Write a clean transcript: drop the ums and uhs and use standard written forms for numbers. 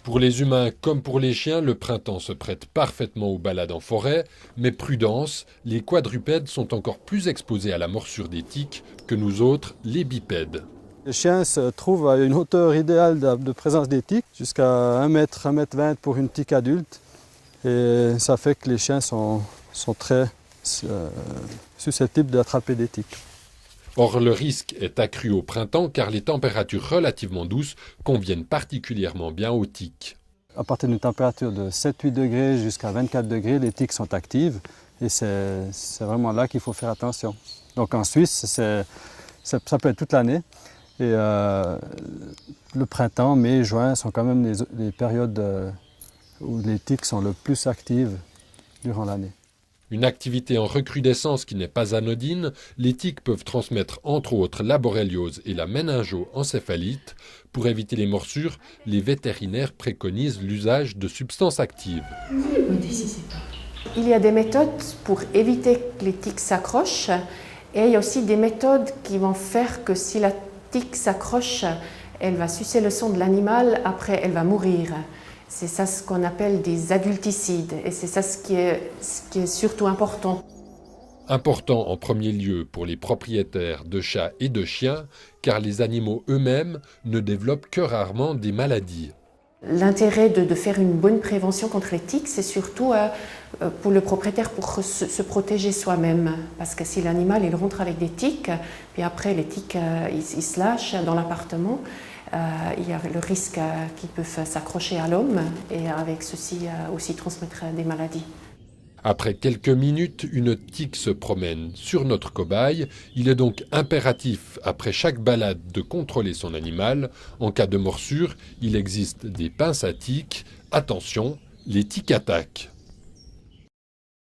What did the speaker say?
Pour les humains comme pour les chiens, le printemps se prête parfaitement aux balades en forêt, mais prudence, les quadrupèdes sont encore plus exposés à la morsure des tiques que nous autres, les bipèdes. Les chiens se trouvent à une hauteur idéale de présence des tiques, jusqu'à 1 mètre, 1,20 m pour une tique adulte. Et ça fait que les chiens sont très susceptibles d'attraper des tiques. Or, le risque est accru au printemps car les températures relativement douces conviennent particulièrement bien aux tiques. À partir d'une température de 7-8 degrés jusqu'à 24 degrés, les tiques sont actives et c'est vraiment là qu'il faut faire attention. Donc en Suisse, ça peut être toute l'année. Et le printemps, mai, juin sont quand même les périodes où les tiques sont le plus actives durant l'année. Une activité en recrudescence qui n'est pas anodine, les tiques peuvent transmettre entre autres la borréliose et la méningo-encéphalite. Pour éviter les morsures, les vétérinaires préconisent l'usage de substances actives. Il y a des méthodes pour éviter que les tiques s'accrochent et il y a aussi des méthodes qui vont faire que si la tique s'accroche, elle va sucer le sang de l'animal, après elle va mourir. C'est ça ce qu'on appelle des adulticides et c'est ça ce qui est surtout important. Important en premier lieu pour les propriétaires de chats et de chiens, car les animaux eux-mêmes ne développent que rarement des maladies. L'intérêt de faire une bonne prévention contre les tiques, c'est surtout pour le propriétaire pour se protéger soi-même. Parce que si l'animal il rentre avec des tiques, puis après les tiques ils se lâchent dans l'appartement, il y a le risque qu'ils peuvent s'accrocher à l'homme et avec ceci aussi transmettre des maladies. Après quelques minutes, une tique se promène sur notre cobaye. Il est donc impératif, après chaque balade, de contrôler son animal. En cas de morsure, il existe des pinces à tiques. Attention, les tiques attaquent.